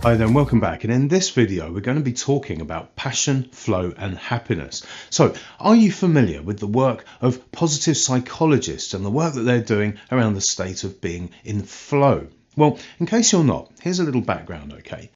Hi there and welcome back, and in this video we're going to be talking about passion, flow and happiness. So are you familiar with the work of positive psychologists and the work that they're doing around the state of being in flow? Well, in case you're not, here's a little background, okay?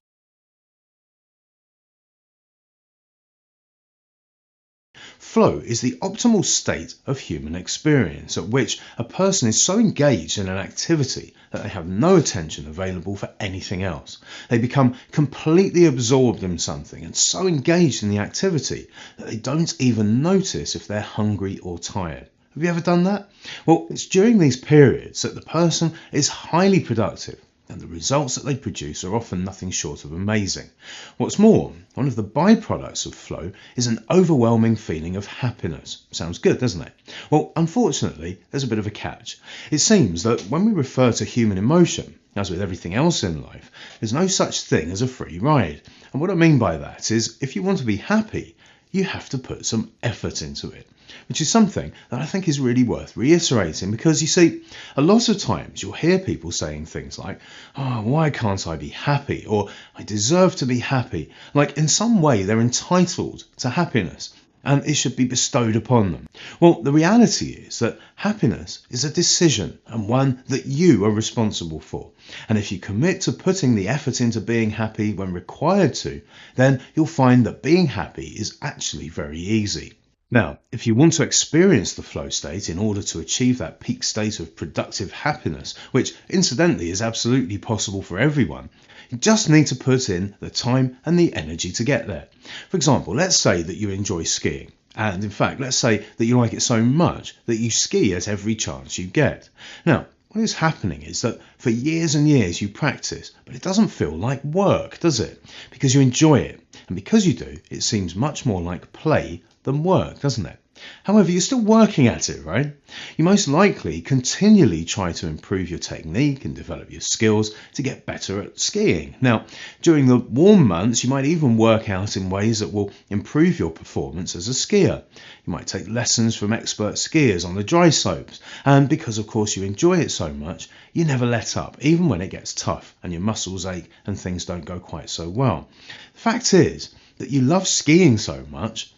Flow is the optimal state of human experience at which a person is so engaged in an activity that they have no attention available for anything else. They become completely absorbed in something and so engaged in the activity that they don't even notice if they're hungry or tired. Have you ever done that? Well, it's during these periods that the person is highly productive, and the results that they produce are often nothing short of amazing. What's more, one of the byproducts of flow is an overwhelming feeling of happiness. Sounds good, doesn't it? Well, unfortunately, there's a bit of a catch. It seems that when we refer to human emotion, as with everything else in life, there's no such thing as a free ride. And what I mean by that is, if you want to be happy, you have to put some effort into it, which is something that I think is really worth reiterating, because you see, a lot of times you'll hear people saying things like, oh, why can't I be happy? Or I deserve to be happy. Like in some way they're entitled to happiness and it should be bestowed upon them. Well, the reality is that happiness is a decision, and one that you are responsible for. And if you commit to putting the effort into being happy when required to, then you'll find that being happy is actually very easy. Now, if you want to experience the flow state in order to achieve that peak state of productive happiness, which incidentally is absolutely possible for everyone, you just need to put in the time and the energy to get there. For example, let's say that you enjoy skiing. And in fact, let's say that you like it so much that you ski at every chance you get. Now, what is happening is that for years and years you practice, but it doesn't feel like work, does it? Because you enjoy it. And because you do, it seems much more like play than work, doesn't it? However, you're still working at it, right? You most likely continually try to improve your technique and develop your skills to get better at skiing. Now, during the warm months, you might even work out in ways that will improve your performance as a skier. You might take lessons from expert skiers on the dry slopes. And because, of course, you enjoy it so much, you never let up, even when it gets tough and your muscles ache and things don't go quite so well. The fact is that you love skiing so much,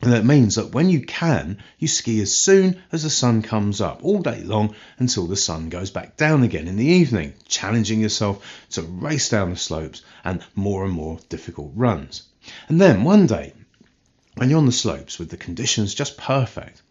and that means that when you can, you ski as soon as the sun comes up, all day long until the sun goes back down again in the evening, challenging yourself to race down the slopes and more difficult runs. And then one day, when you're on the slopes with the conditions just perfect,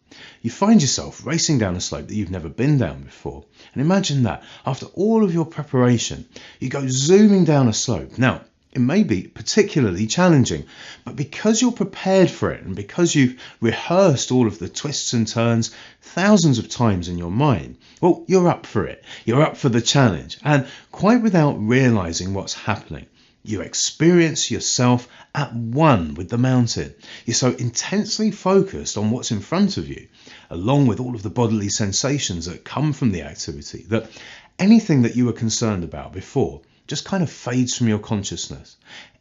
you find yourself racing down a slope that you've never been down before. And imagine that, after all of your preparation, you go zooming down a slope. Now, it may be particularly challenging, but because you're prepared for it and because you've rehearsed all of the twists and turns thousands of times in your mind, well, you're up for it. You're up for the challenge. And quite without realizing what's happening, you experience yourself at one with the mountain. You're so intensely focused on what's in front of you, along with all of the bodily sensations that come from the activity, that anything that you were concerned about before just kind of fades from your consciousness.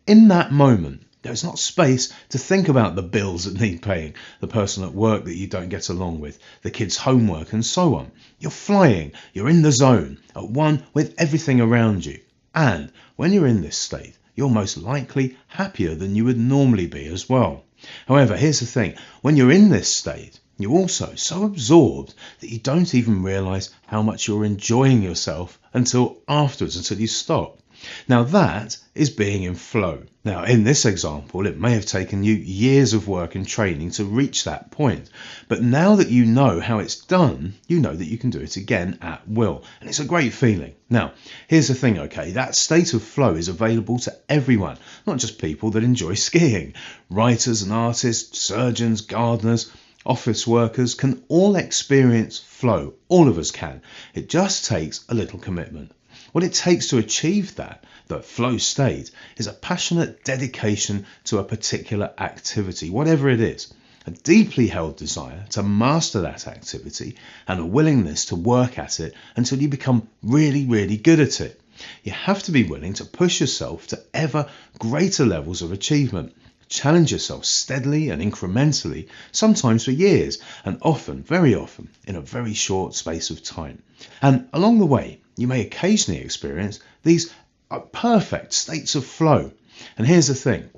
In that moment, there's not space to think about the bills that need paying, the person at work that you don't get along with, the kids' homework and so on. You're flying, you're in the zone, at one with everything around you. And when you're in this state, you're most likely happier than you would normally be as well. However, here's the thing, when you're in this state, you're also so absorbed that you don't even realize how much you're enjoying yourself until afterwards, until you stop. Now that is being in flow. Now in this example, it may have taken you years of work and training to reach that point. But now that you know how it's done, you know that you can do it again at will. And it's a great feeling. Now, here's the thing, okay? That state of flow is available to everyone, not just people that enjoy skiing. Writers and artists, surgeons, gardeners, office workers can all experience flow. All of us can. It just takes a little commitment. What it takes to achieve that flow state, is a passionate dedication to a particular activity, whatever it is. A deeply held desire to master that activity and a willingness to work at it until you become really good at it. You have to be willing to push yourself to ever greater levels of achievement. Challenge yourself steadily and incrementally, sometimes for years, and often, very often, in a very short space of time. And along the way, you may occasionally experience these perfect states of flow. And here's the thing.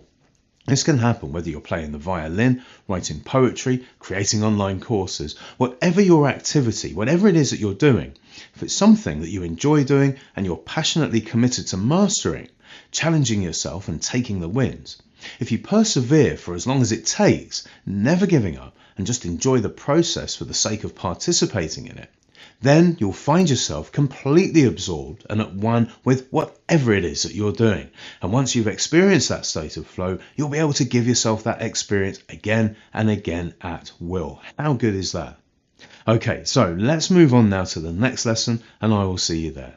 This can happen whether you're playing the violin, writing poetry, creating online courses, whatever your activity, whatever it is that you're doing. If it's something that you enjoy doing and you're passionately committed to mastering, challenging yourself and taking the wins, if you persevere for as long as it takes, never giving up, and just enjoy the process for the sake of participating in it, then you'll find yourself completely absorbed and at one with whatever it is that you're doing. And once you've experienced that state of flow, you'll be able to give yourself that experience again and again at will. How good is that? Okay, so let's move on now to the next lesson, and I will see you there.